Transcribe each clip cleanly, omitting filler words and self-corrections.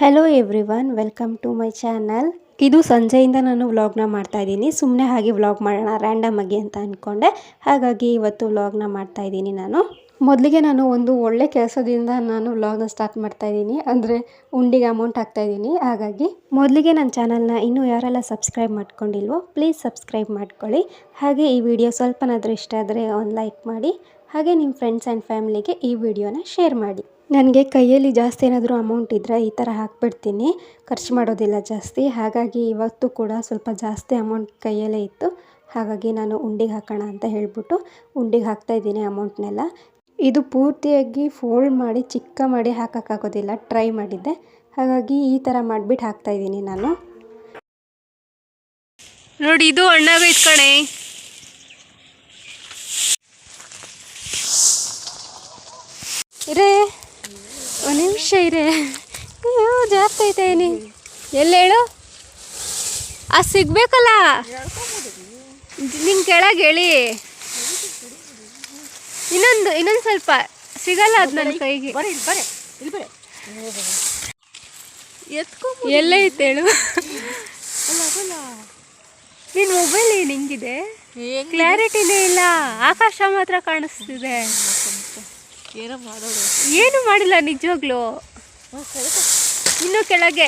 Hello everyone, welcome to my channel. ಇದು ಸಂಜೆಯಿಂದ ನಾನು ವ್ಲಾಗ್ನ ಮಾಡ್ತಾ ಇದ್ದೀನಿ. ಸುಮ್ಮನೆ ಹಾಗೆ ವ್ಲಾಗ್ ಮಾಡೋಣ ರ್ಯಾಂಡಮ್ ಆಗಿ ಅಂತ ಅಂದ್ಕೊಂಡೆ. ಹಾಗಾಗಿ ಇವತ್ತು ವ್ಲಾಗ್ನ ಮಾಡ್ತಾ ಇದ್ದೀನಿ. ಮೊದಲಿಗೆ ನಾನು ಒಂದು ಒಳ್ಳೆ ಕೆಲಸದಿಂದ ನಾನು ವ್ಲಾಗ್ನ ಸ್ಟಾರ್ಟ್ ಮಾಡ್ತಾ ಇದ್ದೀನಿ. ಅಂದರೆ ಉಂಡಿಗೆ ಅಮೌಂಟ್ ಹಾಕ್ತಾ ಇದ್ದೀನಿ. ಹಾಗಾಗಿ ಮೊದಲಿಗೆ ನನ್ನ ಚಾನಲ್ನ ಇನ್ನೂ ಯಾರೆಲ್ಲ ಸಬ್ಸ್ಕ್ರೈಬ್ ಮಾಡ್ಕೊಂಡಿಲ್ವೋ ಪ್ಲೀಸ್ ಸಬ್ಸ್ಕ್ರೈಬ್ ಮಾಡ್ಕೊಳ್ಳಿ. ಹಾಗೆ ಈ ವಿಡಿಯೋ ಸ್ವಲ್ಪನಾದರೂ ಇಷ್ಟ ಆದರೆ ಒಂದು ಲೈಕ್ ಮಾಡಿ. ಹಾಗೆ ನಿಮ್ಮ ಫ್ರೆಂಡ್ಸ್ ಆ್ಯಂಡ್ ಫ್ಯಾಮಿಲಿಗೆ ಈ ವಿಡಿಯೋನ ಶೇರ್ ಮಾಡಿ. ನನಗೆ ಕೈಯಲ್ಲಿ ಜಾಸ್ತಿ ಏನಾದರೂ ಅಮೌಂಟ್ ಇದ್ದರೆ ಈ ಥರ ಹಾಕ್ಬಿಡ್ತೀನಿ, ಖರ್ಚು ಮಾಡೋದಿಲ್ಲ ಜಾಸ್ತಿ. ಹಾಗಾಗಿ ಇವತ್ತು ಕೂಡ ಸ್ವಲ್ಪ ಜಾಸ್ತಿ ಅಮೌಂಟ್ ಕೈಯಲ್ಲೇ ಇತ್ತು. ಹಾಗಾಗಿ ನಾನು ಉಂಡಿಗೆ ಹಾಕೋಣ ಅಂತ ಹೇಳ್ಬಿಟ್ಟು ಉಂಡಿಗೆ ಹಾಕ್ತಾಯಿದ್ದೀನಿ ಅಮೌಂಟ್ನೆಲ್ಲ. ಇದು ಪೂರ್ತಿಯಾಗಿ ಫೋಲ್ಡ್ ಮಾಡಿ ಚಿಕ್ಕ ಮಾಡಿ ಹಾಕೋಕ್ಕಾಗೋದಿಲ್ಲ, ಟ್ರೈ ಮಾಡಿದ್ದೆ. ಹಾಗಾಗಿ ಈ ಥರ ಮಾಡಿಬಿಟ್ಟು ಹಾಕ್ತಾಯಿದ್ದೀನಿ ನಾನು. ನೋಡಿ, ಇದು ಅಣ್ಣ ಬೇಯ್ಕಣೆ. ಇರೇ ಒಂದು ನಿಮಿಷ ಇರೇ, ಅಯ್ಯೋ ಜಾಸ್ತಿ ಐತೆ ನೀ ಎಲ್ಲ ಹೇಳು. ಸಿಗ್ಬೇಕಲ್ಲ ನಿಂಗೆ ಕೆಳಗೆ ಹೇಳಿ. ಇನ್ನೊಂದು ಸ್ವಲ್ಪ ಸಿಗಲ್ಲ ಅದು ನನ್ನ ಕೈಗೆ. ಎಲ್ಲ ಐತೆ ಹೇಳು. ನಿನ್ನ ಮೊಬೈಲ್ ಹಿಂಗಿದೆ, ಕ್ಲಾರಿಟಿನೇ ಇಲ್ಲ, ಆಕಾಶ ಮಾತ್ರ ಕಾಣಿಸ್ತಿದೆ. ಏನು ಮಾಡಿಲ್ಲ ನಿಜವಾಗ್ಲು. ಇನ್ನು ಕೆಳಗೆ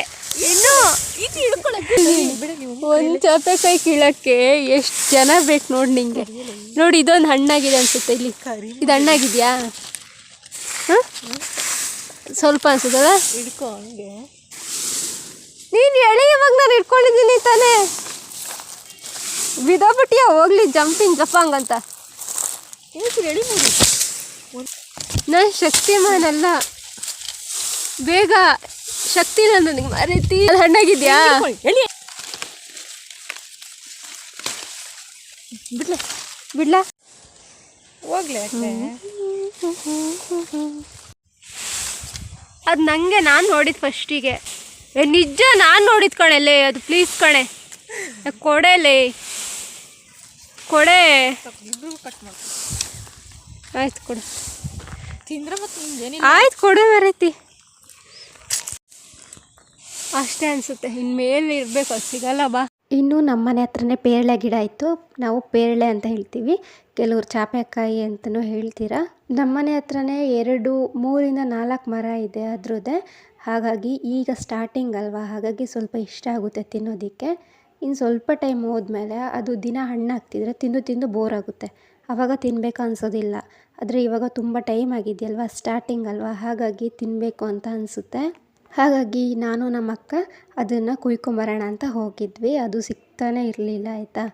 ಇನ್ನು ಒಂದು ಚಾಪೆ ಕೈ ಕೀಳಕ್ಕೆ ಎಷ್ಟು ಜನ ಬೇಕು ನೋಡಿ ನಿಂಗೆ. ನೋಡಿ, ಇದೊಂದು ಹಣ್ಣಾಗಿದೆ ಅನ್ಸುತ್ತೆ. ಇಲ್ಲಿ ಇದು ಹಣ್ಣಾಗಿದ್ಯಾ? ಸ್ವಲ್ಪ ಅನ್ಸುತ್ತಲ್ಲ. ನೀನು ಎಳೆ ಇವಾಗ ನಾನು ಇಟ್ಕೊಂಡಿದ್ದೀನಿ ತಾನೇ. ಬಿದ್ದೋಗ್ಬಿಟ್ಟಿಯಾ? ಹೋಗ್ಲಿ ಜಂಪಿಂಗ್ ಜಪಾಂಗ್ ಅಂತ. ನಾನು ಶಕ್ತಿಮಾನ್ ಅಲ್ಲ, ಬೇಗ ಶಕ್ತಿ ನನಗೆ ಮರೀತಿ. ಅದು ಹಣ್ಣಾಗಿದ್ಯಾ? ಬಿಡ್ಲಾ ಹೋಗ್ಲಿ. ಅದು ನನಗೆ ನಾನು ನೋಡಿದ್ದು ಫಸ್ಟಿಗೆ. ನಿಜ ನಾನು ನೋಡಿದ್ ಕಣೆಲ್ಲೇ ಅದು. ಪ್ಲೀಸ್ ಕಣೆ, ಕೊಡೆಲೇ ಕೊಡೆ. ಆಯ್ತು ಕೊಡು. ಆಯ್ತು ಕೊಡು ಮರೈತಿ. ಅಷ್ಟೇ ಅನಿಸುತ್ತೆ, ಇನ್ಮೇಲೆ ಇರಬೇಕು, ಅದು ಸಿಗಲ್ಲ. ಬಾ. ಇನ್ನು ನಮ್ಮನೆ ಹತ್ರನೇ ಪೇರಳೆ ಗಿಡ ಇತ್ತು. ನಾವು ಪೇರಳೆ ಅಂತ ಹೇಳ್ತೀವಿ, ಕೆಲವರು ಚಾಪೆಕಾಯಿ ಅಂತಲೂ ಹೇಳ್ತೀರಾ. ನಮ್ಮನೆ ಹತ್ರನೇ 3-4 ಮರ ಇದೆ ಅದ್ರದ್ದೇ. ಹಾಗಾಗಿ ಈಗ ಸ್ಟಾರ್ಟಿಂಗ್ ಅಲ್ವಾ, ಹಾಗಾಗಿ ಸ್ವಲ್ಪ ಇಷ್ಟ ಆಗುತ್ತೆ ತಿನ್ನೋದಕ್ಕೆ. ಇನ್ನು ಸ್ವಲ್ಪ ಟೈಮ್ ಹೋದ್ಮೇಲೆ ಅದು ದಿನ ಹಣ್ಣಾಗ್ತಿದ್ರೆ ತಿಂದು ಬೋರ್ ಆಗುತ್ತೆ, ಆವಾಗ ತಿನ್ನಬೇಕು ಅನಿಸೋದಿಲ್ಲ. ಆದರೆ ಇವಾಗ ತುಂಬ ಟೈಮ್ ಆಗಿದೆಯಲ್ವ, ಸ್ಟಾರ್ಟಿಂಗ್ ಅಲ್ವಾ, ಹಾಗಾಗಿ ತಿನ್ನಬೇಕು ಅಂತ ಅನಿಸುತ್ತೆ. ಹಾಗಾಗಿ ನಾನು ನಮ್ಮ ಅಕ್ಕ ಅದನ್ನು ಕುಯ್ಕೊಂಬರೋಣ ಅಂತ ಹೋಗಿದ್ವಿ. ಅದು ಸಿಗ್ತಾನೆ ಇರಲಿಲ್ಲ ಆಯಿತಾ.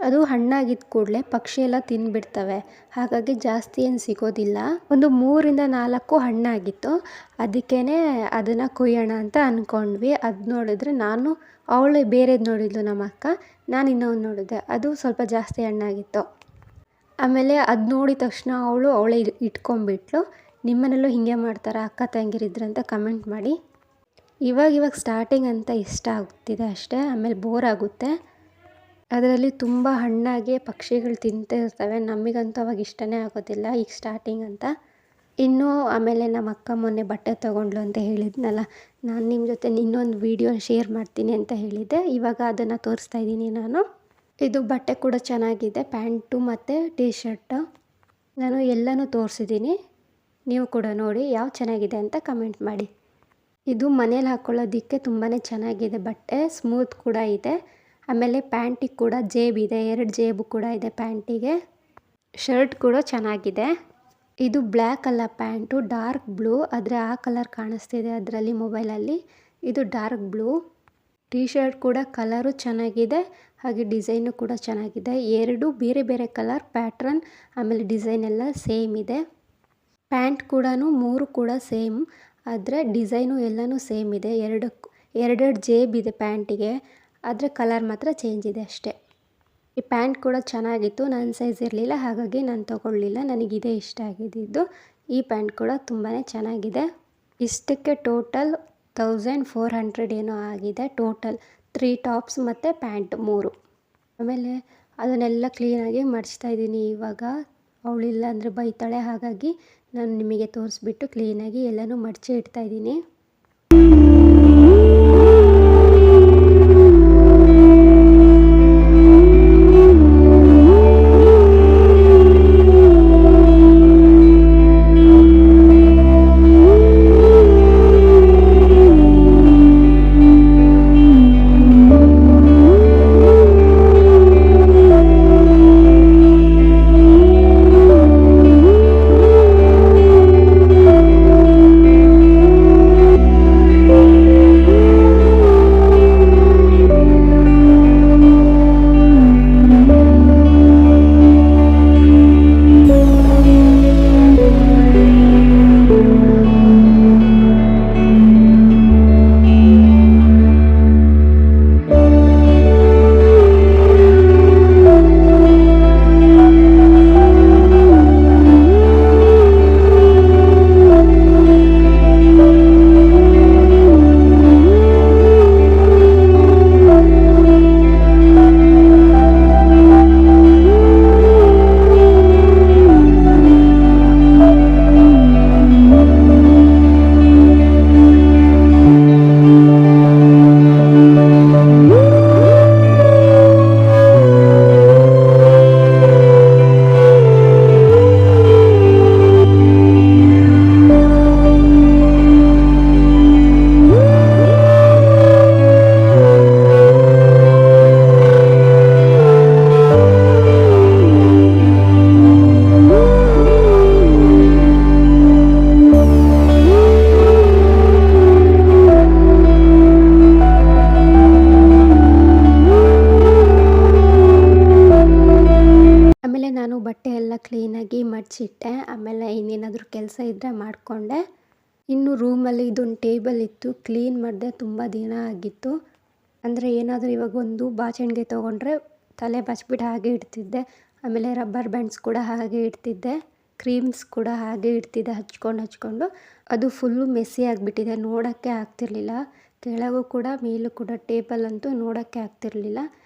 ಅದು ಹಣ್ಣಾಗಿದ್ದ ಕೂಡಲೇ ಪಕ್ಷಿ ಎಲ್ಲ ತಿಂದುಬಿಡ್ತವೆ, ಹಾಗಾಗಿ ಜಾಸ್ತಿ ಏನು ಸಿಗೋದಿಲ್ಲ. ಒಂದು 3-4 ಹಣ್ಣಾಗಿತ್ತು. ಅದಕ್ಕೇ ಅದನ್ನು ಕುಯ್ಯೋಣ ಅಂತ ಅಂದ್ಕೊಂಡ್ವಿ. ಅದು ನೋಡಿದ್ರೆ ಅವಳು ಬೇರೆದು ನೋಡಿದ್ಲು ನಮ್ಮ ಅಕ್ಕ, ನಾನು ಇನ್ನೊಂದು ನೋಡಿದೆ, ಅದು ಸ್ವಲ್ಪ ಜಾಸ್ತಿ ಹಣ್ಣಾಗಿತ್ತು. ಆಮೇಲೆ ಅದು ನೋಡಿದ ತಕ್ಷಣ ಅವಳೇ ಇಟ್ಕೊಂಡ್ಬಿಟ್ಲು. ನಿಮ್ಮನೇಲೂ ಹೀಗೆ ಮಾಡ್ತಾರಾ ಅಕ್ಕ ತಂಗಿರಿದ್ರಂತ ಕಮೆಂಟ್ ಮಾಡಿ. ಇವಾಗ ಸ್ಟಾರ್ಟಿಂಗ್ ಅಂತ ಇಷ್ಟ ಆಗುತ್ತಿದೆ ಅಷ್ಟೇ, ಆಮೇಲೆ ಬೋರ್ ಆಗುತ್ತೆ. ಅದರಲ್ಲಿ ತುಂಬ ಹಣ್ಣಾಗಿ ಪಕ್ಷಿಗಳು ತಿಂತಾ ಇರ್ತವೆ, ನಮಗಂತೂ ಅವಾಗ ಇಷ್ಟನೇ ಆಗೋದಿಲ್ಲ ಈಗ ಸ್ಟಾರ್ಟಿಂಗ್ ಅಂತ. ಇನ್ನೂ ಆಮೇಲೆ ನಮ್ಮ ಅಕ್ಕ ಮೊನ್ನೆ ಬಟ್ಟೆ ತೊಗೊಂಡ್ಲು ಅಂತ ಹೇಳಿದ್ನಲ್ಲ, ನಾನು ನಿಮ್ಮ ಜೊತೆ ಇನ್ನೊಂದು ವಿಡಿಯೋ ಶೇರ್ ಮಾಡ್ತೀನಿ ಅಂತ ಹೇಳಿದ್ದೆ. ಇವಾಗ ಅದನ್ನು ತೋರಿಸ್ತಾ ಇದ್ದೀನಿ ನಾನು. ಇದು ಬಟ್ಟೆ ಕೂಡ ಚೆನ್ನಾಗಿದೆ, ಪ್ಯಾಂಟು ಮತ್ತು ಟೀ ಶರ್ಟು. ನಾನು ಎಲ್ಲನೂ ತೋರಿಸಿದ್ದೀನಿ, ನೀವು ಕೂಡ ನೋಡಿ ಯಾವ ಚೆನ್ನಾಗಿದೆ ಅಂತ ಕಮೆಂಟ್ ಮಾಡಿ. ಇದು ಮನೇಲಿ ಹಾಕ್ಕೊಳ್ಳೋದಕ್ಕೆ ತುಂಬಾ ಚೆನ್ನಾಗಿದೆ ಬಟ್ಟೆ, ಸ್ಮೂತ್ ಕೂಡ ಇದೆ. ಆಮೇಲೆ ಪ್ಯಾಂಟಿಗೆ ಕೂಡ ಜೇಬಿದೆ, 2 ಜೇಬು ಕೂಡ ಇದೆ ಪ್ಯಾಂಟಿಗೆ. ಶರ್ಟ್ ಕೂಡ ಚೆನ್ನಾಗಿದೆ. ಇದು ಬ್ಲ್ಯಾಕ್ ಅಲ್ಲ ಪ್ಯಾಂಟು, ಡಾರ್ಕ್ ಬ್ಲೂ, ಆದರೆ ಆ ಕಲರ್ ಕಾಣಿಸ್ತಿದೆ ಅದರಲ್ಲಿ ಮೊಬೈಲಲ್ಲಿ. ಇದು ಡಾರ್ಕ್ ಬ್ಲೂ. ಟೀ ಶರ್ಟ್ ಕೂಡ ಕಲರು ಚೆನ್ನಾಗಿದೆ, ಹಾಗೆ ಡಿಸೈನು ಕೂಡ ಚೆನ್ನಾಗಿದೆ. 2 ಬೇರೆ ಬೇರೆ ಕಲರ್, ಪ್ಯಾಟ್ರನ್ ಆಮೇಲೆ ಡಿಸೈನ್ ಎಲ್ಲ ಸೇಮ್ ಇದೆ. ಪ್ಯಾಂಟ್ ಕೂಡ 3 ಕೂಡ ಸೇಮ್, ಆದರೆ ಡಿಸೈನು ಎಲ್ಲನೂ ಸೇಮ್ ಇದೆ. 2 ಜೇಬಿದೆ ಪ್ಯಾಂಟಿಗೆ, ಆದರೆ ಕಲರ್ ಮಾತ್ರ ಚೇಂಜ್ ಇದೆ ಅಷ್ಟೇ. ಈ ಪ್ಯಾಂಟ್ ಕೂಡ ಚೆನ್ನಾಗಿತ್ತು, ನನ್ನ ಸೈಜ್ ಇರಲಿಲ್ಲ, ಹಾಗಾಗಿ ನಾನು ತೊಗೊಳ್ಳಿಲ್ಲ. ನನಗಿದೇ ಇಷ್ಟ ಆಗಿದ್ದು. ಈ ಪ್ಯಾಂಟ್ ಕೂಡ ತುಂಬಾ ಚೆನ್ನಾಗಿದೆ. ಇಷ್ಟಕ್ಕೆ ಟೋಟಲ್ 1400 ಏನೋ ಆಗಿದೆ. ಟೋಟಲ್ 3 ಟಾಪ್ಸ್ ಮತ್ತು ಪ್ಯಾಂಟ್ 3. ಆಮೇಲೆ ಅದನ್ನೆಲ್ಲ ಕ್ಲೀನಾಗಿ ಮಡಿಚ್ತಾ ಇದ್ದೀನಿ. ಇವಾಗ ಅವಳಿಲ್ಲ ಅಂದರೆ ಬೈತಾಳೆ, ಹಾಗಾಗಿ ನಾನು ನಿಮಗೆ ತೋರಿಸ್ಬಿಟ್ಟು ಕ್ಲೀನಾಗಿ ಎಲ್ಲನೂ ಮಡಚಿ ಇಡ್ತಾಯಿದ್ದೀನಿ. ಮಡಚಿಟ್ಟೆ. ಆಮೇಲೆ ಇನ್ನೇನಾದರೂ ಕೆಲಸ ಇದ್ದರೆ ಮಾಡಿಕೊಂಡೆ. ಇನ್ನು ರೂಮಲ್ಲಿ ಇದೊಂದು ಟೇಬಲ್ ಇತ್ತು, ಕ್ಲೀನ್ ಮಾಡಿದೆ. ತುಂಬ ದಿನ ಆಗಿತ್ತು. ಅಂದರೆ ಏನಾದರೂ ಇವಾಗ ಒಂದು ಬಾಚಣಿಗೆ ತೊಗೊಂಡ್ರೆ ತಲೆ ಬಾಚಿಬಿಟ್ಟು ಹಾಗೆ ಇಡ್ತಿದ್ದೆ. ಆಮೇಲೆ ರಬ್ಬರ್ ಬ್ಯಾಂಡ್ಸ್ ಕೂಡ ಹಾಗೆ ಇಡ್ತಿದ್ದೆ, ಕ್ರೀಮ್ಸ್ ಕೂಡ ಹಾಗೆ ಇಡ್ತಿದ್ದೆ ಹಚ್ಕೊಂಡು. ಅದು ಫುಲ್ಲು ಮೆಸ್ಸಿ ಆಗಿಬಿಟ್ಟಿದೆ, ನೋಡೋಕ್ಕೆ ಆಗ್ತಿರ್ಲಿಲ್ಲ. ಕೆಳಗೂ ಕೂಡ ಮೇಲೂ ಕೂಡ ಟೇಬಲ್ ಅಂತೂ ನೋಡೋಕ್ಕೆ ಆಗ್ತಿರ್ಲಿಲ್ಲ.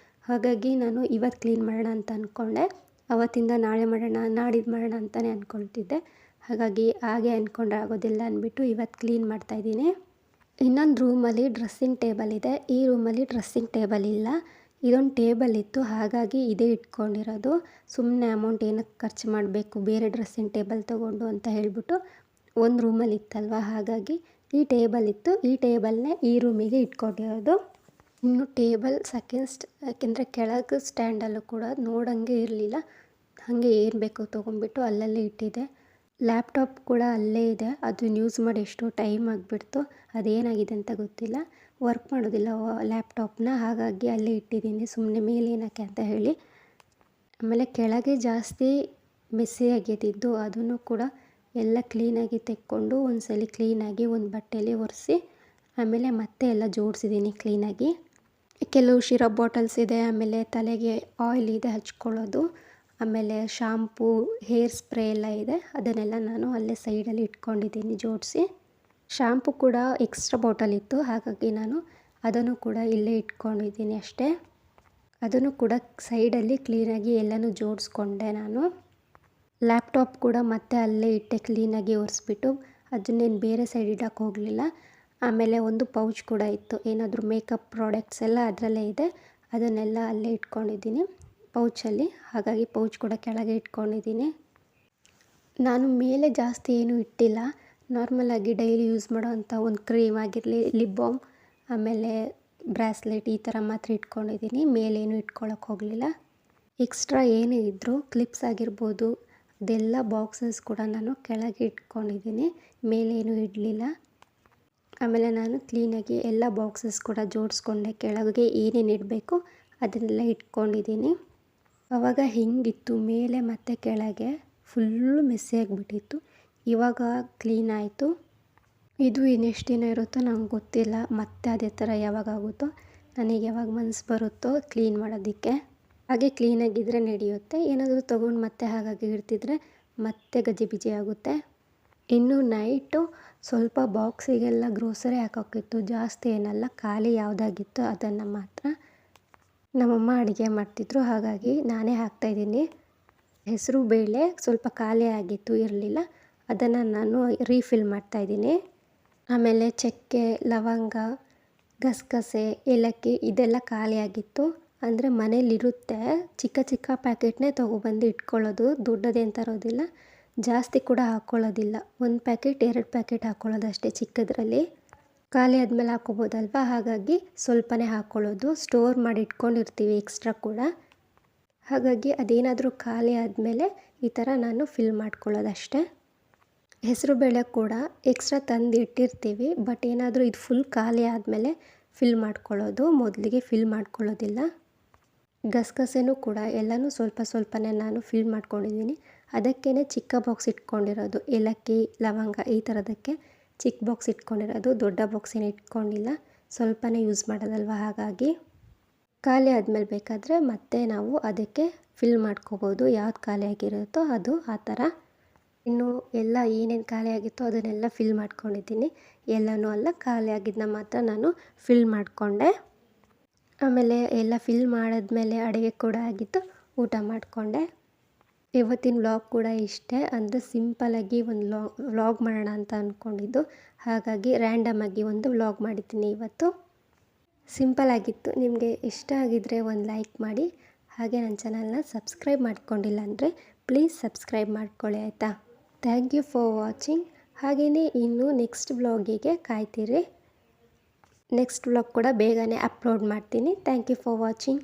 ಹಾಗಾಗಿ ನಾನು ಇವತ್ತು ಕ್ಲೀನ್ ಮಾಡೋಣ ಅಂತ ಅಂದ್ಕೊಂಡೆ. ಅವತ್ತಿಂದ ನಾಳೆ ಮಾಡೋಣ, ನಾಡಿದ್ದು ಮಾಡೋಣ ಅಂತಲೇ ಅಂದ್ಕೊಳ್ತಿದ್ದೆ. ಹಾಗಾಗಿ ಹಾಗೆ ಅಂದ್ಕೊಂಡ್ರೆ ಆಗೋದಿಲ್ಲ ಅಂದ್ಬಿಟ್ಟು ಇವತ್ತು ಕ್ಲೀನ್ ಮಾಡ್ತಾಯಿದ್ದೀನಿ. ಇನ್ನೊಂದು ರೂಮಲ್ಲಿ ಡ್ರೆಸ್ಸಿಂಗ್ ಟೇಬಲ್ ಇದೆ, ಈ ರೂಮಲ್ಲಿ ಡ್ರೆಸ್ಸಿಂಗ್ ಟೇಬಲ್ ಇಲ್ಲ. ಇದೊಂದು ಟೇಬಲ್ ಇತ್ತು, ಹಾಗಾಗಿ ಇದೇ ಇಟ್ಕೊಂಡಿರೋದು. ಸುಮ್ಮನೆ ಅಮೌಂಟ್ ಏನಕ್ಕೆ ಖರ್ಚು ಮಾಡಬೇಕು ಬೇರೆ ಡ್ರೆಸ್ಸಿಂಗ್ ಟೇಬಲ್ ತೊಗೊಂಡು ಅಂತ ಹೇಳಿಬಿಟ್ಟು ಒಂದು ರೂಮಲ್ಲಿ ಇತ್ತಲ್ವ, ಹಾಗಾಗಿ ಈ ಟೇಬಲ್ ಇತ್ತು. ಈ ಟೇಬಲ್ನೇ ಈ ರೂಮಿಗೆ ಇಟ್ಕೊಂಡಿರೋದು. ಇನ್ನು ಟೇಬಲ್ ಯಾಕೆಂದರೆ ಕೆಳಗೆ ಸ್ಟ್ಯಾಂಡಲ್ಲೂ ಕೂಡ ನೋಡೋಂಗೆ ಇರಲಿಲ್ಲ. ಹಾಗೆ ಏನು ಬೇಕೋ ತೊಗೊಂಡ್ಬಿಟ್ಟು ಅಲ್ಲಲ್ಲೇ ಇಟ್ಟಿದ್ದೆ. ಲ್ಯಾಪ್ಟಾಪ್ ಕೂಡ ಅಲ್ಲೇ ಇದೆ, ಅದನ್ನ ಯೂಸ್ ಮಾಡಿ ಎಷ್ಟೋ ಟೈಮ್ ಆಗಿಬಿಡ್ತು. ಅದೇನಾಗಿದೆ ಅಂತ ಗೊತ್ತಿಲ್ಲ, ವರ್ಕ್ ಮಾಡೋದಿಲ್ಲ ಲ್ಯಾಪ್ಟಾಪ್ನ. ಹಾಗಾಗಿ ಅಲ್ಲೇ ಇಟ್ಟಿದ್ದೀನಿ, ಸುಮ್ಮನೆ ಮೇಲೆ ಏನಕ್ಕೆ ಅಂತ ಹೇಳಿ. ಆಮೇಲೆ ಕೆಳಗೆ ಜಾಸ್ತಿ ಮೆಸ್ಸಿ ಆಗಿದ್ದಿದ್ದು ಅದನ್ನು ಕೂಡ ಎಲ್ಲ ಕ್ಲೀನಾಗಿ ತೆಕ್ಕೊಂಡು ಒಂದ್ಸಲ ಕ್ಲೀನಾಗಿ ಒಂದು ಬಟ್ಟೆಯಲ್ಲಿ ಒರೆಸಿ ಆಮೇಲೆ ಮತ್ತೆ ಎಲ್ಲ ಜೋಡಿಸಿದ್ದೀನಿ ಕ್ಲೀನಾಗಿ. ಕೆಲವು ಶಿರಪ್ ಬಾಟಲ್ಸ್ ಇದೆ, ಆಮೇಲೆ ತಲೆಗೆ ಆಯಿಲ್ ಇದೆ ಹಚ್ಕೊಳ್ಳೋದು, ಆಮೇಲೆ ಶಾಂಪೂ, ಹೇರ್ ಸ್ಪ್ರೇ ಎಲ್ಲ ಇದೆ. ಅದನ್ನೆಲ್ಲ ನಾನು ಅಲ್ಲೇ ಸೈಡಲ್ಲಿ ಇಟ್ಕೊಂಡಿದ್ದೀನಿ ಜೋಡಿಸಿ. ಶಾಂಪೂ ಕೂಡ ಎಕ್ಸ್ಟ್ರಾ ಬಾಟಲ್ ಇತ್ತು, ಹಾಗಾಗಿ ನಾನು ಅದನ್ನು ಕೂಡ ಇಲ್ಲೇ ಇಟ್ಕೊಂಡಿದ್ದೀನಿ ಅಷ್ಟೇ. ಅದನ್ನು ಕೂಡ ಸೈಡಲ್ಲಿ ಕ್ಲೀನಾಗಿ ಎಲ್ಲನೂ ಜೋಡಿಸ್ಕೊಂಡೆ ನಾನು. ಲ್ಯಾಪ್ಟಾಪ್ ಕೂಡ ಮತ್ತೆ ಅಲ್ಲೇ ಇಟ್ಟೆ ಕ್ಲೀನಾಗಿ ಒರೆಸ್ಬಿಟ್ಟು. ಅದನ್ನೇನು ಬೇರೆ ಸೈಡ್ ಇಡೋಕ್ಕೆ ಹೋಗಲಿಲ್ಲ. ಆಮೇಲೆ ಒಂದು ಪೌಚ್ ಕೂಡ ಇತ್ತು, ಏನಾದರೂ ಮೇಕಪ್ ಪ್ರಾಡಕ್ಟ್ಸ್ ಎಲ್ಲ ಅದರಲ್ಲೇ ಇದೆ. ಅದನ್ನೆಲ್ಲ ಅಲ್ಲೇ ಇಟ್ಕೊಂಡಿದ್ದೀನಿ ಪೌಚಲ್ಲಿ, ಹಾಗಾಗಿ ಪೌಚ್ ಕೂಡ ಕೆಳಗೆ ಇಟ್ಕೊಂಡಿದ್ದೀನಿ. ನಾನು ಮೇಲೆ ಜಾಸ್ತಿ ಏನೂ ಇಟ್ಟಿಲ್ಲ, ನಾರ್ಮಲಾಗಿ ಡೈಲಿ ಯೂಸ್ ಮಾಡೋವಂಥ ಒಂದು ಕ್ರೀಮ್ ಆಗಿರಲಿ, ಲಿಪ್ ಬಾಮ್, ಆಮೇಲೆ ಬ್ರಾಸ್ಲೆಟ್ ಈ ಥರ ಮಾತ್ರ ಇಟ್ಕೊಂಡಿದ್ದೀನಿ. ಮೇಲೇನು ಇಟ್ಕೊಳ್ಳೋಕೆ ಹೋಗಲಿಲ್ಲ. ಎಕ್ಸ್ಟ್ರಾ ಏನೇ ಇದ್ದರೂ ಕ್ಲಿಪ್ಸ್ ಆಗಿರ್ಬೋದು ಅದೆಲ್ಲ ಬಾಕ್ಸಸ್ ಕೂಡ ನಾನು ಕೆಳಗೆ ಇಟ್ಕೊಂಡಿದ್ದೀನಿ, ಮೇಲೇನು ಇಡಲಿಲ್ಲ. ಆಮೇಲೆ ನಾನು ಕ್ಲೀನಾಗಿ ಎಲ್ಲ ಬಾಕ್ಸಸ್ ಕೂಡ ಜೋಡಿಸ್ಕೊಂಡೆ. ಕೆಳಗೆ ಏನೇನು ಇಡಬೇಕು ಅದನ್ನೆಲ್ಲ ಇಟ್ಕೊಂಡಿದ್ದೀನಿ. ಆವಾಗ ಹೆಂಗಿತ್ತು ಮೇಲೆ ಮತ್ತು ಕೆಳಗೆ ಫುಲ್ಲು ಮೆಸ್ಸಿ ಆಗಿಬಿಟ್ಟಿತ್ತು. ಇವಾಗ ಕ್ಲೀನ್ ಆಯಿತು. ಇದು ಇನ್ನೆಷ್ಟು ದಿನ ಇರುತ್ತೋ ನಂಗೆ ಗೊತ್ತಿಲ್ಲ, ಮತ್ತೆ ಅದೇ ಥರ ಯಾವಾಗ ಆಗುತ್ತೋ, ನನಗೆ ಯಾವಾಗ ಮನಸ್ಸು ಬರುತ್ತೋ ಕ್ಲೀನ್ ಮಾಡೋದಕ್ಕೆ. ಹಾಗೆ ಕ್ಲೀನಾಗಿದ್ದರೆ ನಡೆಯುತ್ತೆ. ಏನಾದರೂ ತೊಗೊಂಡು ಮತ್ತೆ ಹಾಗಾಗಿ ಇಡ್ತಿದ್ರೆ ಮತ್ತೆ ಗಜಿಬಿಜಿ ಆಗುತ್ತೆ. ಇನ್ನು ನೈಟು ಸ್ವಲ್ಪ ಬಾಕ್ಸಿಗೆಲ್ಲ ಗ್ರೋಸರಿ ಹಾಕೋಕ್ಕಿತ್ತು, ಜಾಸ್ತಿ ಏನಲ್ಲ, ಖಾಲಿ ಯಾವುದಾಗಿತ್ತು ಅದನ್ನು ಮಾತ್ರ. ನಮ್ಮಮ್ಮ ಅಡುಗೆ ಮಾಡ್ತಿದ್ರು, ಹಾಗಾಗಿ ನಾನೇ ಹಾಕ್ತಾಯಿದ್ದೀನಿ. ಹೆಸರು ಬೇಳೆ ಸ್ವಲ್ಪ ಖಾಲಿ ಆಗಿತ್ತು, ಇರಲಿಲ್ಲ, ಅದನ್ನು ನಾನು ರೀಫಿಲ್ ಮಾಡ್ತಾಯಿದ್ದೀನಿ. ಆಮೇಲೆ ಚಕ್ಕೆ, ಲವಂಗ, ಗಸಗಸೆ, ಏಲಕ್ಕಿ ಇದೆಲ್ಲ ಖಾಲಿ ಆಗಿತ್ತು. ಅಂದರೆ ಮನೇಲಿರುತ್ತೆ, ಚಿಕ್ಕ ಚಿಕ್ಕ ಪ್ಯಾಕೆಟ್ನೇ ತೊಗೊಬಂದು ಇಟ್ಕೊಳ್ಳೋದು, ದೊಡ್ಡದೇನು ತರೋದಿಲ್ಲ, ಜಾಸ್ತಿ ಕೂಡ ಹಾಕ್ಕೊಳ್ಳೋದಿಲ್ಲ. 1 ಪ್ಯಾಕೆಟ್ 2 ಪ್ಯಾಕೆಟ್ ಹಾಕ್ಕೊಳ್ಳೋದು ಅಷ್ಟೇ ಚಿಕ್ಕದ್ರಲ್ಲಿ. ಖಾಲಿ ಆದಮೇಲೆ ಹಾಕ್ಕೋಬೋದಲ್ವ, ಹಾಗಾಗಿ ಸ್ವಲ್ಪನೇ ಹಾಕ್ಕೊಳ್ಳೋದು. ಸ್ಟೋರ್ ಮಾಡಿ ಇಟ್ಕೊಂಡಿರ್ತೀವಿ ಎಕ್ಸ್ಟ್ರಾ ಕೂಡ, ಹಾಗಾಗಿ ಅದೇನಾದರೂ ಖಾಲಿ ಆದಮೇಲೆ ಈ ಥರ ನಾನು ಫಿಲ್ ಮಾಡ್ಕೊಳ್ಳೋದಷ್ಟೇ. ಹೆಸರುಬೇಳೆ ಕೂಡ ಎಕ್ಸ್ಟ್ರಾ ತಂದು ಇಟ್ಟಿರ್ತೀವಿ, ಬಟ್ ಏನಾದರೂ ಇದು ಫುಲ್ ಖಾಲಿ ಆದಮೇಲೆ ಫಿಲ್ ಮಾಡ್ಕೊಳ್ಳೋದು, ಮೊದಲಿಗೆ ಫಿಲ್ ಮಾಡ್ಕೊಳ್ಳೋದಿಲ್ಲ. ಗಸಗಸೆನೂ ಕೂಡ ಎಲ್ಲನೂ ಸ್ವಲ್ಪ ಸ್ವಲ್ಪನೇ ನಾನು ಫಿಲ್ ಮಾಡ್ಕೊಂಡಿದ್ದೀನಿ. ಅದಕ್ಕೇ ಚಿಕ್ಕ ಬಾಕ್ಸ್ ಇಟ್ಕೊಂಡಿರೋದು, ಏಲಕ್ಕಿ, ಲವಂಗ ಈ ಥರದಕ್ಕೆ ಚಿಕ್ಕ ಬಾಕ್ಸ್ ಇಟ್ಕೊಂಡಿರೋದು, ದೊಡ್ಡ ಬಾಕ್ಸ್ ಏನು ಇಟ್ಕೊಂಡಿಲ್ಲ. ಸ್ವಲ್ಪನೇ ಯೂಸ್ ಮಾಡೋದಲ್ವ, ಹಾಗಾಗಿ ಖಾಲಿ ಆದಮೇಲೆ ಬೇಕಾದರೆ ಮತ್ತೆ ನಾವು ಅದಕ್ಕೆ ಫಿಲ್ ಮಾಡ್ಕೋಬೋದು. ಯಾವ್ದು ಖಾಲಿ ಆಗಿರುತ್ತೋ ಅದು ಆ ಥರ. ಇನ್ನು ಎಲ್ಲ ಏನೇನು ಖಾಲಿ ಆಗಿತ್ತೋ ಅದನ್ನೆಲ್ಲ ಫಿಲ್ ಮಾಡ್ಕೊಂಡಿದ್ದೀನಿ. ಎಲ್ಲನೂ ಅಲ್ಲ, ಖಾಲಿ ಆಗಿದ್ದನ್ನ ಮಾತ್ರ ನಾನು ಫಿಲ್ ಮಾಡಿಕೊಂಡೆ. ಆಮೇಲೆ ಎಲ್ಲ ಫಿಲ್ ಮಾಡಿದ್ಮೇಲೆ ಅಡುಗೆ ಕೂಡ ಆಗಿತ್ತು, ಊಟ ಮಾಡಿಕೊಂಡೆ. ಇವತ್ತಿನ ವ್ಲಾಗ್ ಕೂಡ ಇಷ್ಟೇ, ಅಂದರೆ ಸಿಂಪಲಾಗಿ ಒಂದು ವ್ಲಾಗ್ ಮಾಡೋಣ ಅಂತ ಅಂದ್ಕೊಂಡಿದ್ದು, ಹಾಗಾಗಿ ರ್ಯಾಂಡಮಾಗಿ ಒಂದು ವ್ಲಾಗ್ ಮಾಡಿದ್ದೀನಿ ಇವತ್ತು. ಸಿಂಪಲಾಗಿತ್ತು. ನಿಮಗೆ ಇಷ್ಟ ಆಗಿದ್ದರೆ ಒಂದು ಲೈಕ್ ಮಾಡಿ, ಹಾಗೆ ನನ್ನ ಚಾನಲ್ನ ಸಬ್ಸ್ಕ್ರೈಬ್ ಮಾಡ್ಕೊಂಡಿಲ್ಲ ಅಂದರೆ ಪ್ಲೀಸ್ ಸಬ್ಸ್ಕ್ರೈಬ್ ಮಾಡ್ಕೊಳ್ಳಿ ಆಯಿತಾ. Thank you for watching. ಹಾಗೆಯೇ ಇನ್ನು ನೆಕ್ಸ್ಟ್ ವ್ಲಾಗಿಗೆ ಕಾಯ್ತೀರಿ. ನೆಕ್ಸ್ಟ್ ವ್ಲಾಗ್ ಕೂಡ ಬೇಗನೆ ಅಪ್ಲೋಡ್ ಮಾಡ್ತೀನಿ. Thank you for watching.